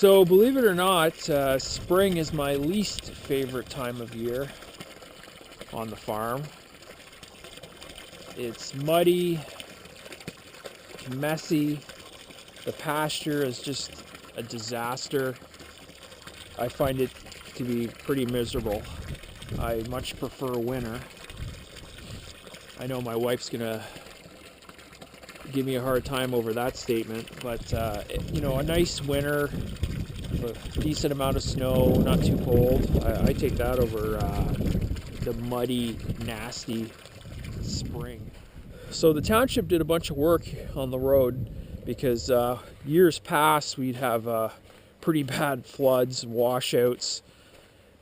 So believe it or not, spring is my least favorite time of year on the farm. It's muddy, messy, the pasture is just a disaster. I find it to be pretty miserable. I much prefer winter. I know my wife's gonna give me a hard time over that statement, but a nice winter, a decent amount of snow, not too cold. I take that over the muddy, nasty spring. So the township did a bunch of work on the road because years past we'd have pretty bad floods and washouts,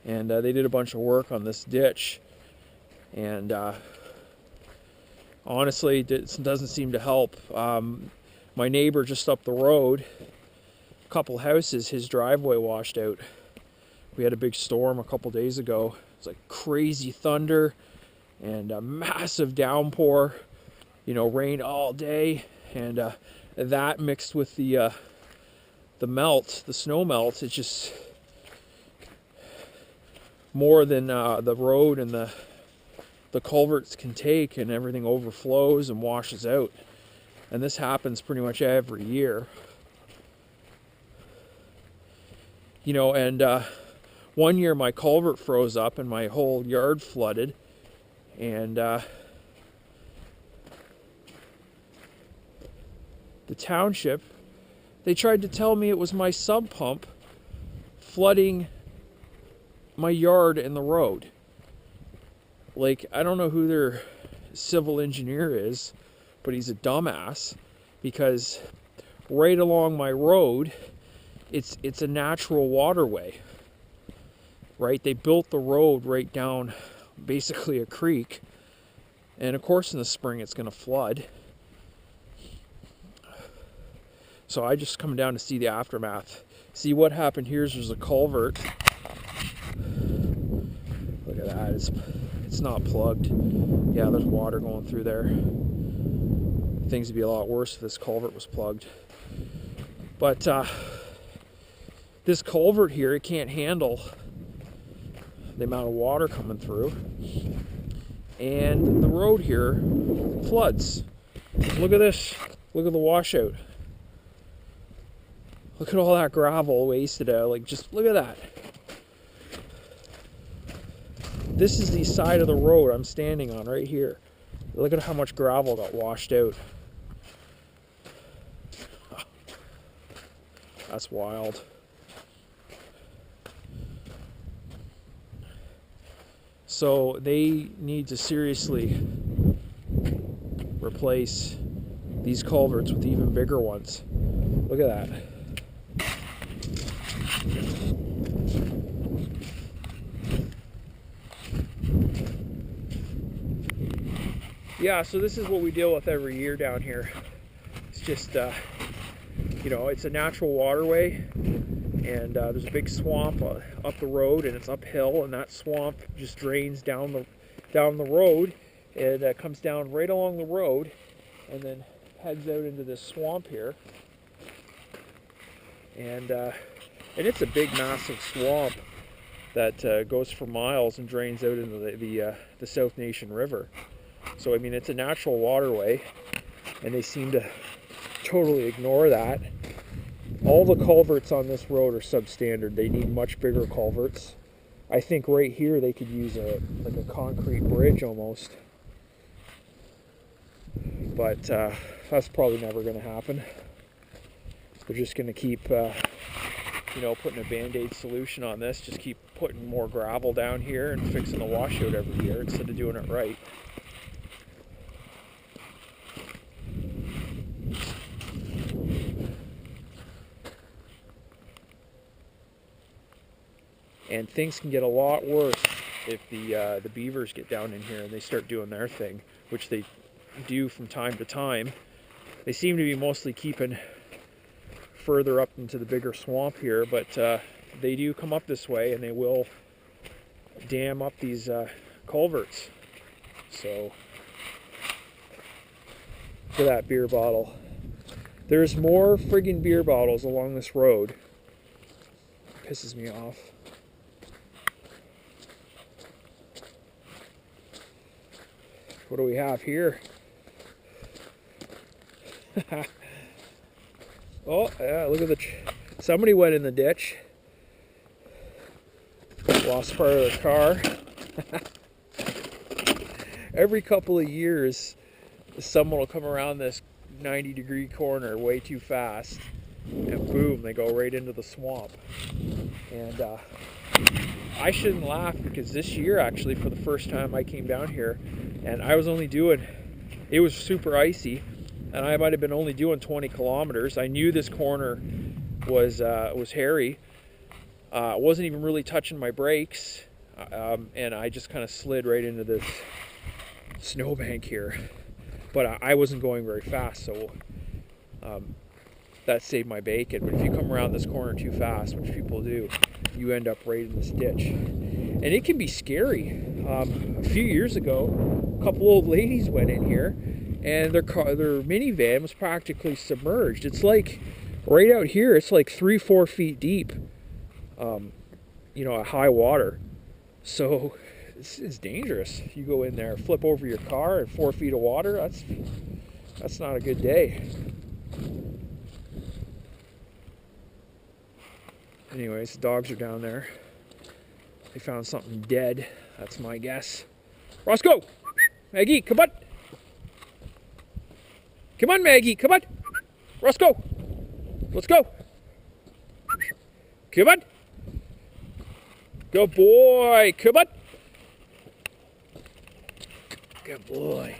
and they did a bunch of work on this ditch, and honestly it doesn't seem to help. My neighbor just up the road, a couple houses, his driveway washed out. We had a big storm a couple days ago. It's like crazy thunder and a massive downpour, rain all day, and that mixed with the melt, the snow melt, it's just more than the road and the culverts can take, and everything overflows and washes out. And this happens pretty much every year. And one year my culvert froze up and my whole yard flooded, and the township, they tried to tell me it was my sump pump flooding my yard and the road. Like, I don't know who their civil engineer is, but he's a dumbass, because right along my road, it's a natural waterway, right? They built the road right down basically a creek, and of course in the spring it's going to flood. So I just come down to see the aftermath. See what happened here is there's a culvert. Look at that, it's not plugged. Yeah, there's water going through there. Things would be a lot worse if this culvert was plugged. But this culvert here, it can't handle the amount of water coming through. And the road here floods. Look at this. Look at the washout. Look at all that gravel wasted out. Like, just look at that. This is the side of the road I'm standing on right here. Look at how much gravel got washed out. That's wild. So they need to seriously replace these culverts with even bigger ones. Look at that. Yeah, so this is what we deal with every year down here. It's just, it's a natural waterway, and there's a big swamp up the road, and it's uphill, and that swamp just drains down the road, and comes down right along the road, and then heads out into this swamp here. And it's a big, massive swamp that goes for miles and drains out into the South Nation River. So, I mean, it's a natural waterway, and they seem to totally ignore that. All the culverts on this road are substandard. They need much bigger culverts. I think right here they could use a concrete bridge almost. But that's probably never going to happen. They're just going to keep, putting a Band-Aid solution on this. Just keep putting more gravel down here and fixing the washout every year instead of doing it right. And things can get a lot worse if the beavers get down in here and they start doing their thing, which they do from time to time. They seem to be mostly keeping further up into the bigger swamp here, but they do come up this way, and they will dam up these culverts. So, look at that beer bottle. There's more friggin' beer bottles along this road pisses me off. What do we have here? Oh, yeah, look at somebody went in the ditch. Lost part of their car. Every couple of years, someone will come around this 90-degree corner way too fast, and boom, they go right into the swamp. And I shouldn't laugh, because this year, actually, for the first time I came down here, and I was only doing, it was super icy, and I might have been only doing 20 kilometers. I knew this corner was hairy. Wasn't even really touching my brakes, and I just kind of slid right into this snowbank here. But I wasn't going very fast, so that saved my bacon. But if you come around this corner too fast, which people do, you end up right in this ditch. And it can be scary. A few years ago, a couple old ladies went in here, and their minivan was practically submerged. It's like, right out here, it's like 3-4 feet deep, you know, at high water. So it's dangerous. You go in there, flip over your car, and 4 feet of water, that's not a good day. Anyways, the dogs are down there. They found something dead. That's my guess. Roscoe! Maggie, come on! Come on, Maggie, come on! Roscoe! Let's go! Come on! Good boy! Come on! Good boy.